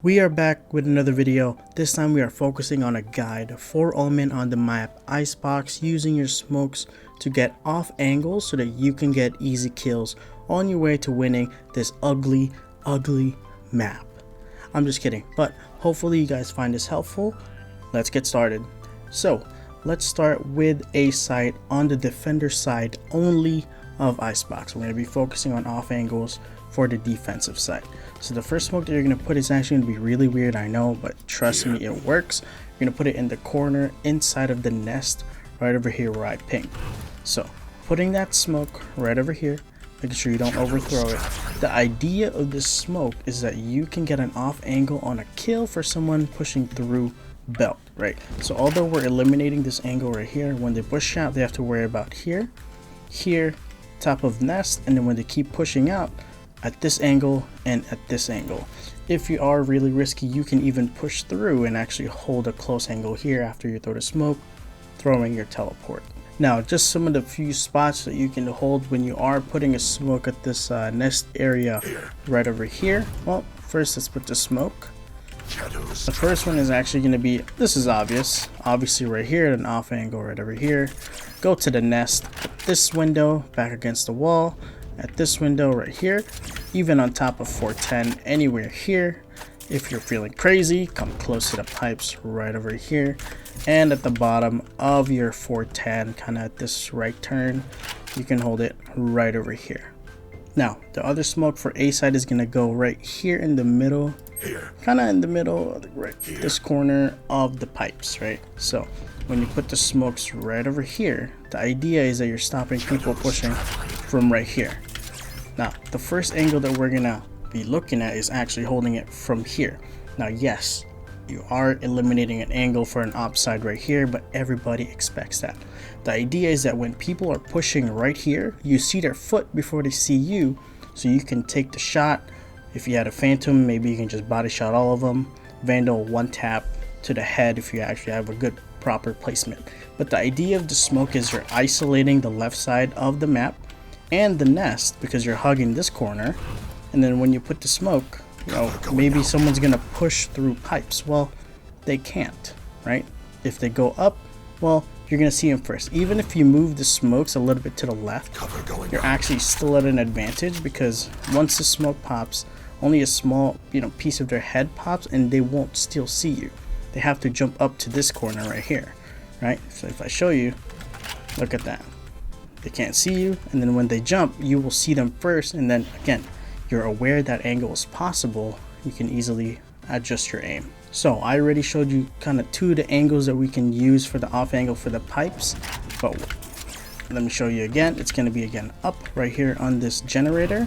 We are back with another video. This time we are focusing on a guide for all men on the map ICEBOX, using your smokes to get off angles so that you can get easy kills on your way to winning this ugly map. I'm just kidding, but hopefully you guys find this helpful. Let's get started. So let's start with a site on the defender side only of ICEBOX. We're going to be focusing on off angles for the defensive side. So the first smoke that you're going to put is actually going to be really weird, I know, but trust me, it works. You're going to put it in the corner inside of the nest right over here where I pinged. So putting that smoke right over here, making sure you don't overthrow it. The idea of this smoke is that you can get an off angle on a kill for someone pushing through belt, right? So although we're eliminating this angle right here, when they push out, they have to worry about here, top of nest, and then when they keep pushing out, at this angle and at this angle. If you are really risky, you can even push through and actually hold a close angle here after you throw the smoke, throwing your teleport. Now, just some of the few spots that you can hold when you are putting a smoke at this nest area right over here. Well, first let's put the smoke. The first one is actually going to be, this is obviously right here at an off angle right over here. Go to the nest, put this window back against the wall, at this window right here, even on top of 410, anywhere here. If you're feeling crazy, come close to the pipes right over here, and at the bottom of your 410, kind of at this right turn, you can hold it right over here. Now the other smoke for A side is going to go right here in the middle, kind of in the middle, right this corner of the pipes, right? So when you put the smokes right over here, the idea is that you're stopping people pushing from right here. Now the first angle that we're gonna be looking at is actually holding it from here. Now yes, you are eliminating an angle for an op side right here, but everybody expects that. The idea is that when people are pushing right here, you see their foot before they see you, so you can take the shot. If you had a phantom, maybe you can just body shot all of them. Vandal one tap to the head if you actually have a good proper placement. But the idea of the smoke is you're isolating the left side of the map and the nest because you're hugging this corner, and then when you put the smoke, you know, maybe someone's gonna push through pipes. Well, they can't, right? If they go up, well, you're gonna see them first. Even if you move the smokes a little bit to the left, you're actually still at an advantage, because once the smoke pops, only a small, piece of their head pops, and they won't still see you. They have to jump up to this corner right here, right? So if I show you, look at that. They can't see you, and then when they jump, you will see them first, and then again, you're aware that angle is possible. You can easily adjust your aim. So I already showed you kind of two of the angles that we can use for the off angle for the pipes, but let me show you again. It's going to be again up right here on this generator.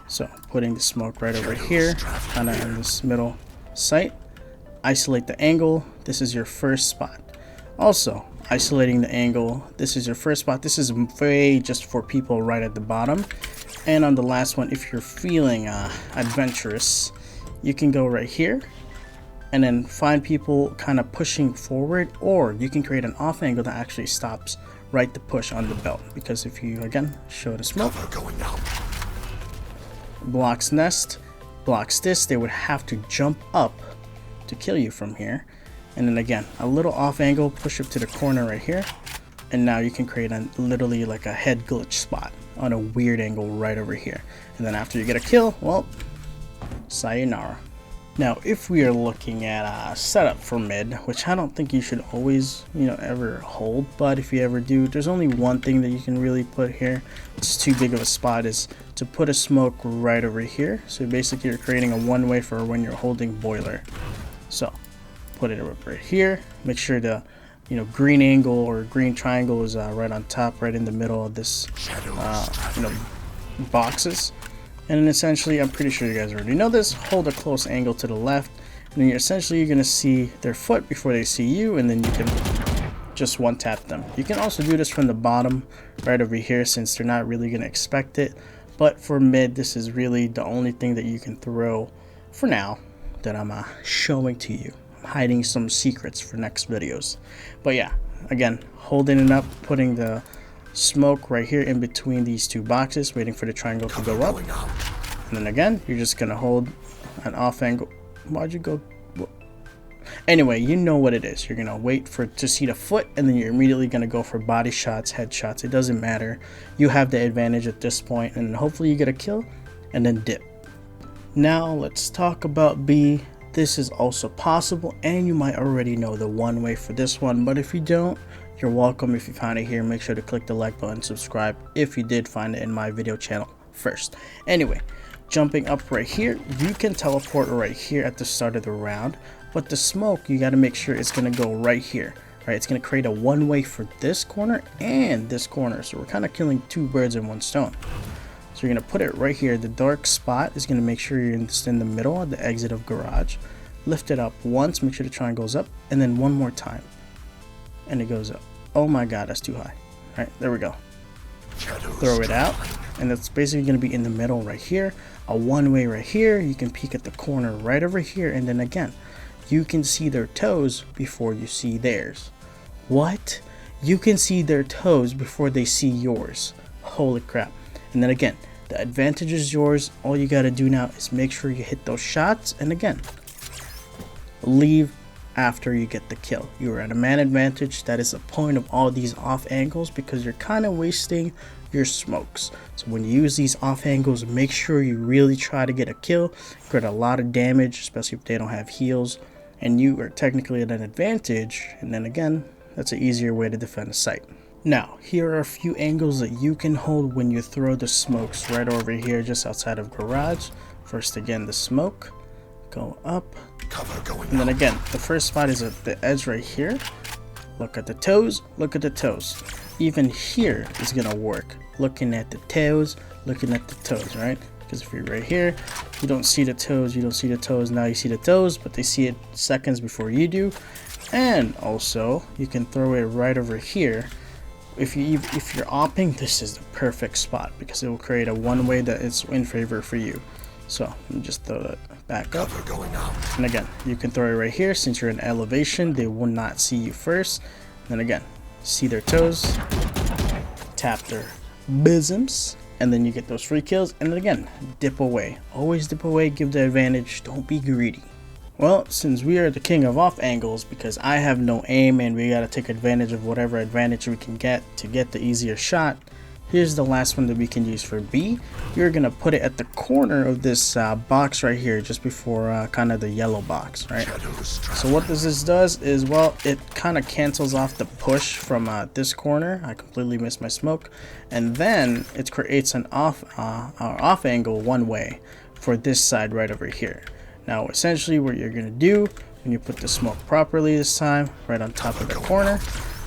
So putting the smoke right over here, kind of in this middle site. Isolate the angle. This is your first spot. Also isolating the angle, this is your first spot. This is way just for people right at the bottom. And on the last one, if you're feeling adventurous, you can go right here and then find people kind of pushing forward, or you can create an off angle that actually stops right the push on the belt, because if you again show the smoke, blocks nest, blocks this, they would have to jump up to kill you from here. And then again, a little off angle, push up to the corner right here, and now you can create a literally like a head glitch spot on a weird angle right over here. And then after you get a kill, well, sayonara. Now if we are looking at a setup for mid, which I don't think you should always ever hold, but if you ever do, there's only one thing that you can really put here. It's too big of a spot, is to put a smoke right over here. So basically you're creating a one-way for when you're holding boiler. So put it right here, make sure the green angle or green triangle is right on top, right in the middle of this boxes. And then essentially, I'm pretty sure you guys already know this, hold a close angle to the left, and then you're gonna see their foot before they see you, and then you can just one tap them. You can also do this from the bottom right over here, since they're not really gonna expect it. But for mid, this is really the only thing that you can throw for now that I'm showing to you. Hiding some secrets for next videos. But yeah, again, holding it up, putting the smoke right here in between these two boxes, waiting for the triangle to go up, and then again you're just gonna hold an off angle Why'd you go? Anyway, you know what it is. You're gonna wait to see the foot, and then you're immediately gonna go for body shots, headshots. It doesn't matter. You have the advantage at this point, and hopefully you get a kill, and then dip. Now let's talk about B. This is also possible, and you might already know the one way for this one, but if you don't, you're welcome. If you found it here, make sure to click the like button, subscribe if you did find it in my video channel first. Anyway, jumping up right here, you can teleport right here at the start of the round, but the smoke, you got to make sure it's going to go right here, right? It's going to create a one-way for this corner and this corner, so we're kind of killing two birds in one stone. So you're going to put it right here. The dark spot is going to make sure you're in the middle at the exit of garage. Lift it up once, make sure the triangle goes up, and then one more time, and it goes up. Oh my god, that's too high. All right, there we go. Throw it out, and it's basically going to be in the middle right here. A one-way right here. You can peek at the corner right over here, and then again, you can see their toes before you see theirs. What? You can see their toes before they see yours. Holy crap. And then again, the advantage is yours. All you got to do now is make sure you hit those shots, and again, leave after you get the kill. You are at a man advantage. That is the point of all these off angles, because you're kind of wasting your smokes. So when you use these off angles, make sure you really try to get a kill, get a lot of damage, especially if they don't have heals, and you are technically at an advantage. And then again, that's an easier way to defend a site. Now, here are a few angles that you can hold when you throw the smokes right over here just outside of garage. First, again, the smoke, go up, and then again, the first spot is at the edge right here. Look at the toes, look at the toes. Even here is gonna work. Looking at the toes, looking at the toes, right? Because if you're right here, you don't see the toes, you don't see the toes. Now you see the toes, but they see it seconds before you do. And also, you can throw it right over here. If you're opping, this is the perfect spot because it will create a one-way that is in favor for you. So let me just throw that back up. And again, you can throw it right here. Since you're in elevation, they will not see you first. And then again, see their toes, tap their bosoms, and then you get those free kills. And then again, dip away. Always dip away, give the advantage. Don't be greedy. Well, since we are the king of off angles, because I have no aim and we gotta take advantage of whatever advantage we can get to get the easier shot, here's the last one that we can use for B. You're gonna put it at the corner of this box right here, just before kind of the yellow box, right? So what this does is, well, it kind of cancels off the push from this corner. I completely missed my smoke, and then it creates an off angle one way for this side right over here. Now, essentially, what you're gonna do when you put the smoke properly this time, right on top of the corner,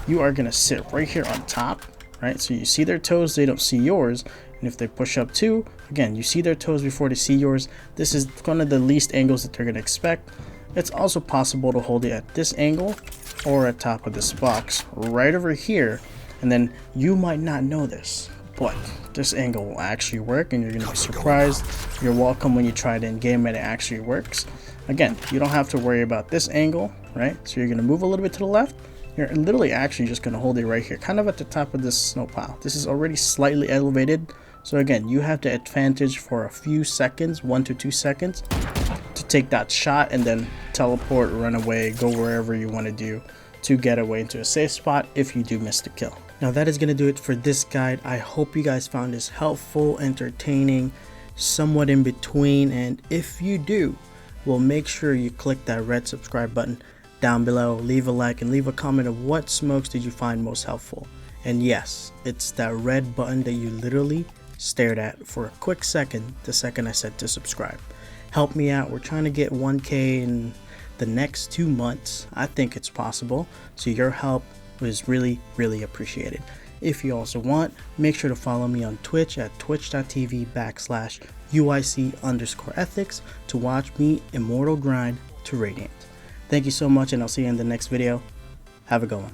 you are gonna sit right here on top. Right, so you see their toes, they don't see yours, and if they push up too, again, you see their toes before they see yours. This is one of the least angles that they're going to expect. It's also possible to hold it at this angle or at top of this box right over here, and then you might not know this, but this angle will actually work, and you're going to be surprised. You're welcome when you try it in game and it actually works. Again, you don't have to worry about this angle, right? So you're going to move a little bit to the left. You're literally actually just going to hold it right here, kind of at the top of this snow pile. This is already slightly elevated. So again, you have the advantage for a few seconds, 1 to 2 seconds, to take that shot and then teleport, run away, go wherever you want to do to get away into a safe spot if you do miss the kill. Now that is going to do it for this guide. I hope you guys found this helpful, entertaining, somewhat in between. And if you do, well, make sure you click that red subscribe button down below, leave a like and leave a comment of what smokes did you find most helpful. And yes, it's that red button that you literally stared at for a quick second the second I said to subscribe. Help me out. We're trying to get 1K in the next 2 months. I think it's possible, so your help is really appreciated. If you also want, make sure to follow me on Twitch at twitch.tv/UIC_ethics to watch me immortal grind to Radiant. Thank you so much, and I'll see you in the next video. Have a good one.